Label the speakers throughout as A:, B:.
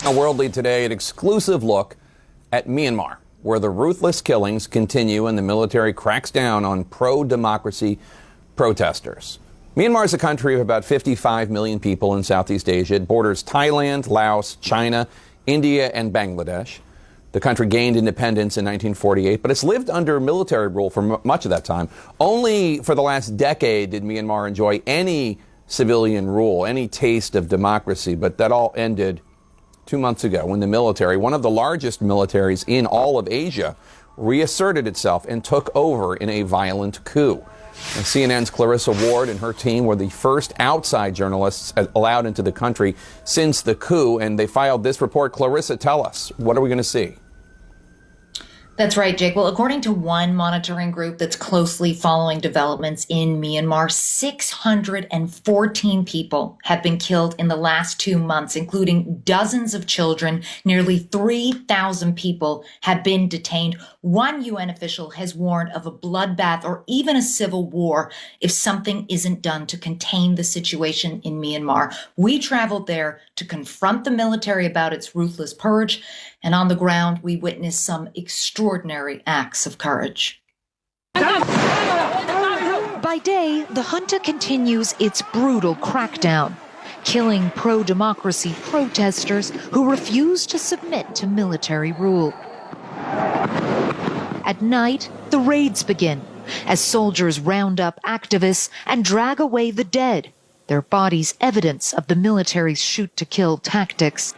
A: A World Lead today, an exclusive look at Myanmar, where the ruthless killings continue and the military cracks down on pro-democracy protesters. Myanmar is a country of about 55 million people in Southeast Asia. It borders Thailand, Laos, China, India, and Bangladesh. The country gained independence in 1948, but it's lived under military rule for much of that time. Only for the last decade did Myanmar enjoy any civilian rule, any taste of democracy, but that all ended 2 months ago when the military, one of the largest militaries in all of Asia, reasserted itself and took over in a violent coup. And CNN's Clarissa and her team were the first outside journalists allowed into the country since the coup, and they filed this report. Clarissa, tell us, what are we going to see?
B: That's right, Jake. Well, according to one monitoring group that's closely following developments in Myanmar, 614 people have been killed in the last 2 months, including dozens of children. Nearly 3,000 people have been detained. One UN official has warned of a bloodbath or even a civil war if something isn't done to contain the situation in Myanmar. We traveled there to confront the military about its ruthless purge, and on the ground, we witnessed some extraordinary acts of courage.
C: By day, the junta continues its brutal crackdown, killing pro-democracy protesters who refuse to submit to military rule. At night, the raids begin as soldiers round up activists and drag away the dead, their bodies evidence of the military's shoot-to-kill tactics.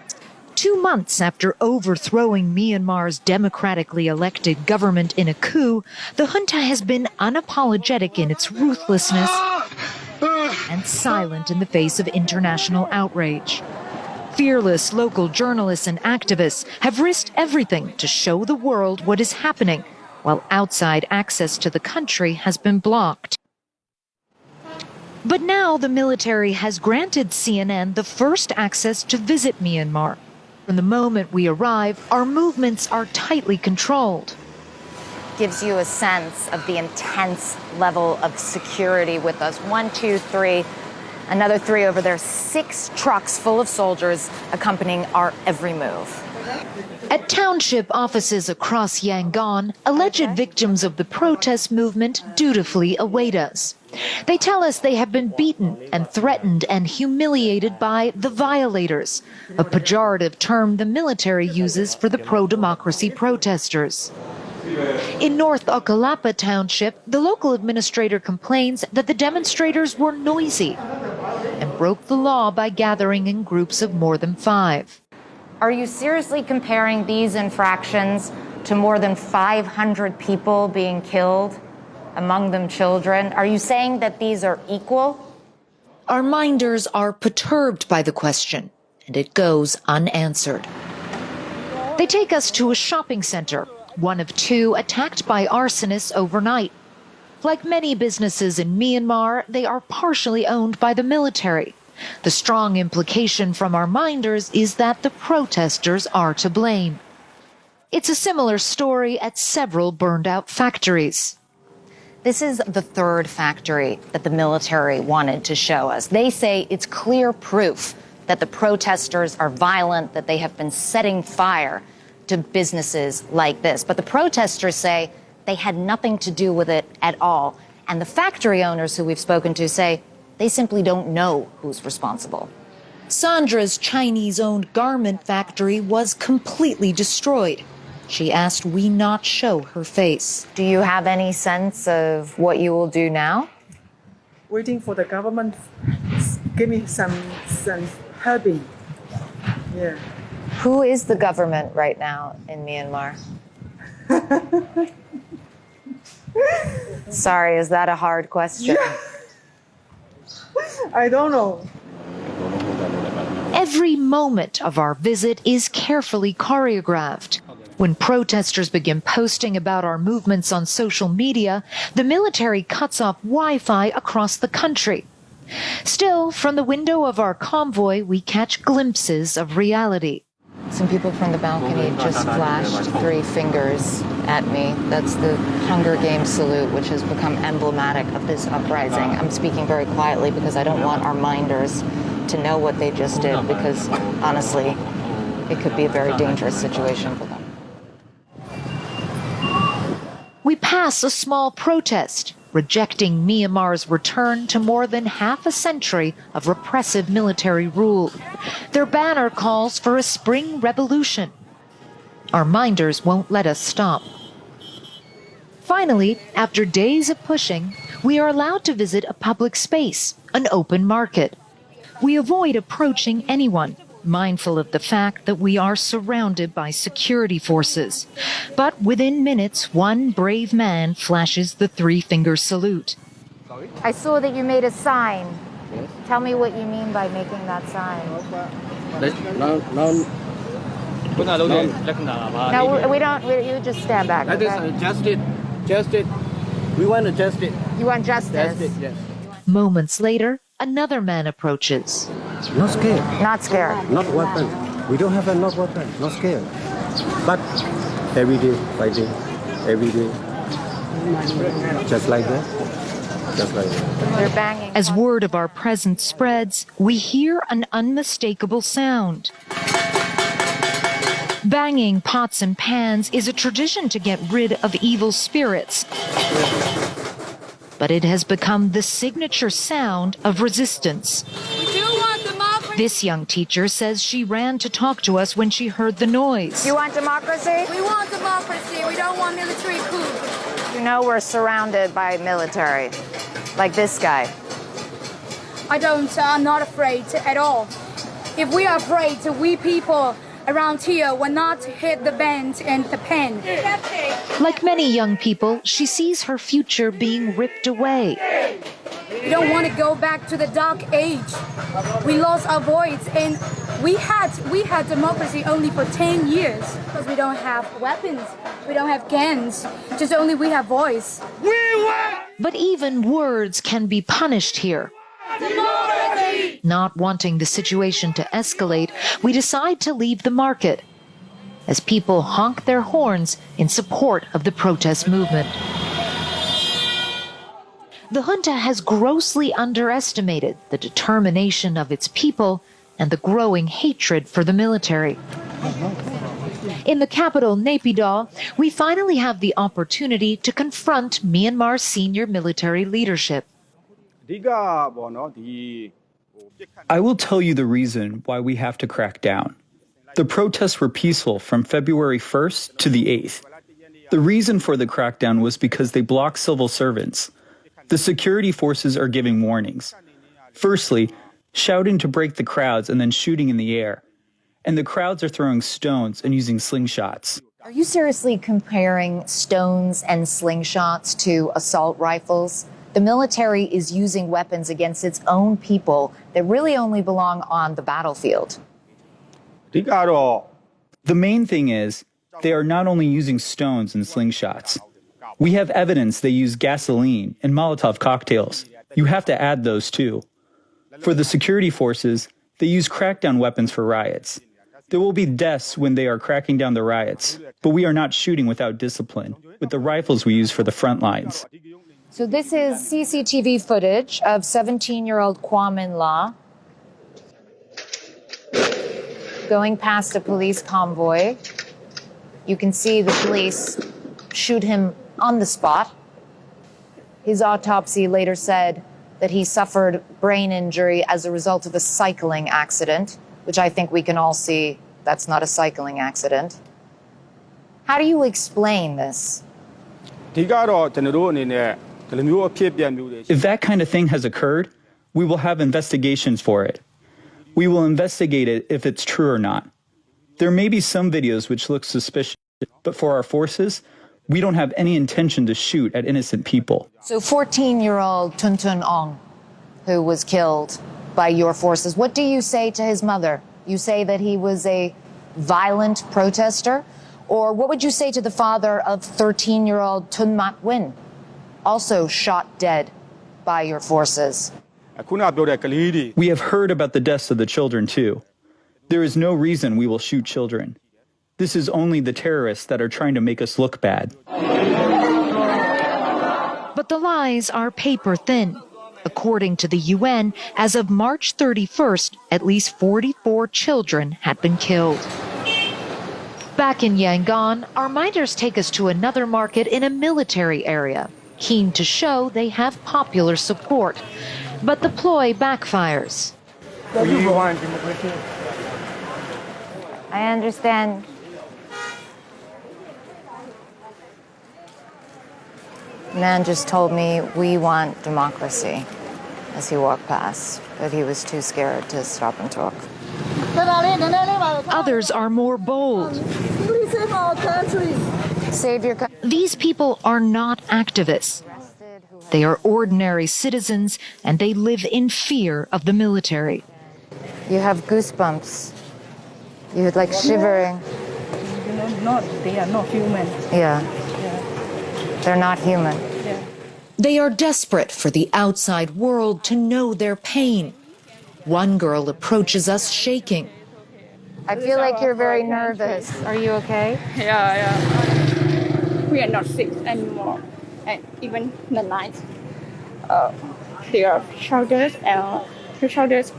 C: 2 months after overthrowing Myanmar's democratically elected government in a coup, the junta has been unapologetic in its ruthlessness and silent in the face of international outrage. Fearless local journalists and activists have risked everything to show the world what is happening, while outside access to the country has been blocked. But now the military has granted CNN the first access to visit Myanmar. From the moment we arrive, our movements are tightly controlled.
D: Gives you a sense of the intense level of security with us. 1, 2, 3, another 3 over there. 6 trucks full of soldiers accompanying our every move.
C: At township offices across Yangon, alleged victims of the protest movement dutifully await us. They tell us they have been beaten and threatened and humiliated by the violators, a pejorative term the military uses for the pro-democracy protesters. In North Okalapa Township, the local administrator complains that the demonstrators were noisy and broke the law by gathering in groups of more than 5.
D: Are you seriously comparing these infractions to more than 500 people being killed, among them children? Are you saying that these are equal?
C: Our minders are perturbed by the question, and it goes unanswered. They take us to a shopping center, one of 2 attacked by arsonists overnight. Like many businesses in Myanmar, they are partially owned by the military. The strong implication from our minders is that the protesters are to blame. It's a similar story at several burned-out factories.
D: This is the 3rd factory that the military wanted to show us. They say it's clear proof that the protesters are violent, that they have been setting fire to businesses like this. But the protesters say they had nothing to do with it at all. And the factory owners who we've spoken to say they simply don't know who's responsible.
C: Sandra's Chinese-owned garment factory was completely destroyed. She asked we not show her face.
D: Do you have any sense of what you will do now?
E: Waiting for the government give me some helping. Yeah.
D: Who is the government right now in Myanmar? Sorry, is that a hard question?
E: Yeah. I don't know.
C: Every moment of our visit is carefully choreographed. When protesters begin posting about our movements on social media, the military cuts off Wi-Fi across the country. Still, from the window of our convoy, we catch glimpses of reality.
D: Some people from the balcony just flashed 3 fingers at me. That's the Hunger Games salute, which has become emblematic of this uprising. I'm speaking very quietly because I don't want our minders to know what they just did, because honestly, it could be a very dangerous situation for them.
C: We pass a small protest rejecting Myanmar's return to more than half a century of repressive military rule. Their banner calls for a spring revolution. Our minders won't let us stop. Finally, after days of pushing, we are allowed to visit a public space, an open market. We avoid approaching anyone, mindful of the fact that we are surrounded by security forces. But within minutes, one brave man flashes the three-finger salute.
D: I saw that you made a sign. Yes. Tell me what you mean by making that sign. No, we don't. You just stand back.
F: Okay? Justice. We want justice.
D: You want justice?
F: Justice, yes.
C: Moments later, another man approaches.
F: Not scared.
D: Not scared.
F: Not weapon. We don't have enough weapon. Not scared. But every day, fighting. Every day. Just like that. Just like that.
D: They're banging.
C: As word of our presence spreads, we hear an unmistakable sound. Banging pots and pans is a tradition to get rid of evil spirits. But it has become the signature sound of resistance.
G: We do want democracy.
C: This young teacher says she ran to talk to us when she heard the noise.
D: You want democracy?
G: We want democracy. We don't want military coup.
D: You know we're surrounded by military, like this guy.
G: I'm not afraid at all. If we are afraid, we people around here will not hit the band and the pen.
C: Like many young people, she sees her future being ripped away.
G: We don't want to go back to the dark age. We lost our voice, and we had democracy only for 10 years because we don't have weapons, we don't have guns, just only we have voice.
C: But even words can be punished here.
G: Democracy!
C: Not wanting the situation to escalate, we decide to leave the market as people honk their horns in support of the protest movement. The junta has grossly underestimated the determination of its people and the growing hatred for the military. In the capital, Naypyidaw, we finally have the opportunity to confront Myanmar's senior military leadership.
H: I will tell you the reason why we have to crack down. The protests were peaceful from February 1st to the 8th. The reason for the crackdown was because they blocked civil servants. The security forces are giving warnings. Firstly, shouting to break the crowds and then shooting in the air. And the crowds are throwing stones and using slingshots.
D: Are you seriously comparing stones and slingshots to assault rifles? The military is using weapons against its own people that really only belong on the battlefield.
H: The main thing is, they are not only using stones and slingshots. We have evidence they use gasoline and Molotov cocktails. You have to add those too. For the security forces, they use crackdown weapons for riots. There will be deaths when they are cracking down the riots, but we are not shooting without discipline, with the rifles we use for the front lines.
D: So this is CCTV footage of 17-year-old Kwame La going past a police convoy. You can see the police shoot him on the spot. His autopsy later said that he suffered brain injury as a result of a cycling accident, which I think we can all see that's not a cycling accident. How do you explain this?
H: If that kind of thing has occurred, we will have investigations for it. We will investigate it if it's true or not. There may be some videos which look suspicious, but for our forces, we don't have any intention to shoot at innocent people.
D: So 14-year-old Tun Tun Ong, who was killed by your forces, what do you say to his mother? You say that he was a violent protester? Or what would you say to the father of 13-year-old Tun Mat Win, also shot dead by your forces?
H: We have heard about the deaths of the children too. There is no reason we will shoot children. This is only the terrorists that are trying to make us look bad.
C: But the lies are paper thin. According to the UN, as of March 31st, at least 44 children had been killed. Back in Yangon, our minders take us to another market in a military area, keen to show they have popular support. But the ploy backfires.
I: We want democracy.
D: I understand. Man just told me we want democracy as he walked past, but he was too scared to stop and talk.
C: Others are more bold.
E: Please save our country.
D: Save your country.
C: These people are not activists. They are ordinary citizens, and they live in fear of the military.
D: You have goosebumps. You're like shivering.
G: They are not human.
D: Yeah. They're not human.
C: They are desperate for the outside world to know their pain. One girl approaches us shaking.
D: I feel like you're very nervous. Are you okay?
J: Yeah. We are not sick anymore. And even the night, there are shoulders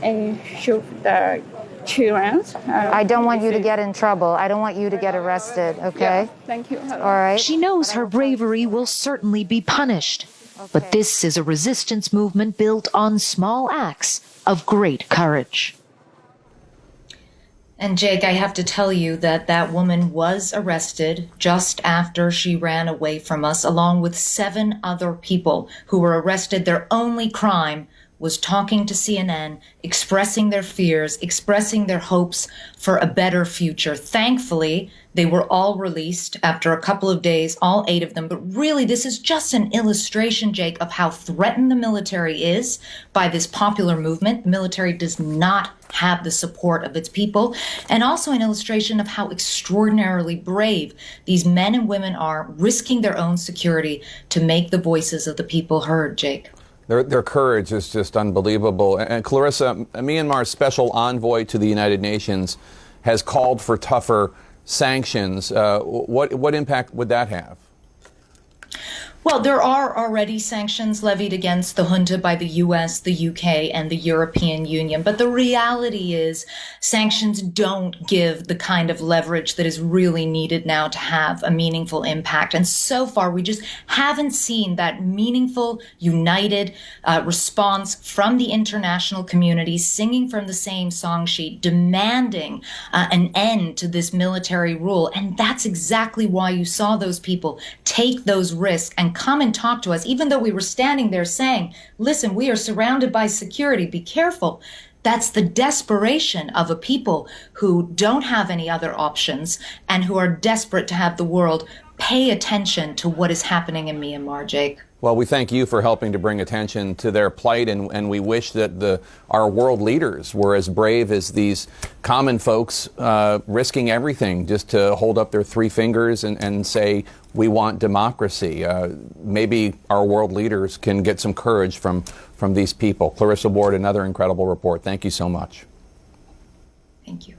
J: and shoot the children.
D: I don't want you to get in trouble. I don't want you to get arrested, okay?
J: Yeah, thank you.
D: All right.
C: She knows her bravery will certainly be punished. But this is a resistance movement built on small acts of great courage.
B: And Jake, I have to tell you that that woman was arrested just after she ran away from us, along with 7 other people who were arrested. Their only crime was talking to CNN, expressing their fears, expressing their hopes for a better future. Thankfully, they were all released after a couple of days, all 8 of them. But really, this is just an illustration, Jake, of how threatened the military is by this popular movement. The military does not have the support of its people, and also an illustration of how extraordinarily brave these men and women are, risking their own security to make the voices of the people heard, Jake.
A: Their courage is just unbelievable. And Clarissa, Myanmar's special envoy to the United Nations has called for tougher sanctions. What impact would that have?
B: Well, there are already sanctions levied against the junta by the U.S., the UK, and the European Union. But the reality is sanctions don't give the kind of leverage that is really needed now to have a meaningful impact. And so far, we just haven't seen that meaningful, united response from the international community, singing from the same song sheet, demanding an end to this military rule. And that's exactly why you saw those people take those risks and come and talk to us, even though we were standing there saying, listen, we are surrounded by security, be careful. That's the desperation of a people who don't have any other options and who are desperate to have the world pay attention to what is happening in Myanmar, Jake.
A: Well, we thank you for helping to bring attention to their plight, and we wish that our world leaders were as brave as these common folks, risking everything just to hold up their 3 fingers and say, we want democracy. Maybe our world leaders can get some courage from these people. Clarissa Ward, another incredible report. Thank you so much.
B: Thank you.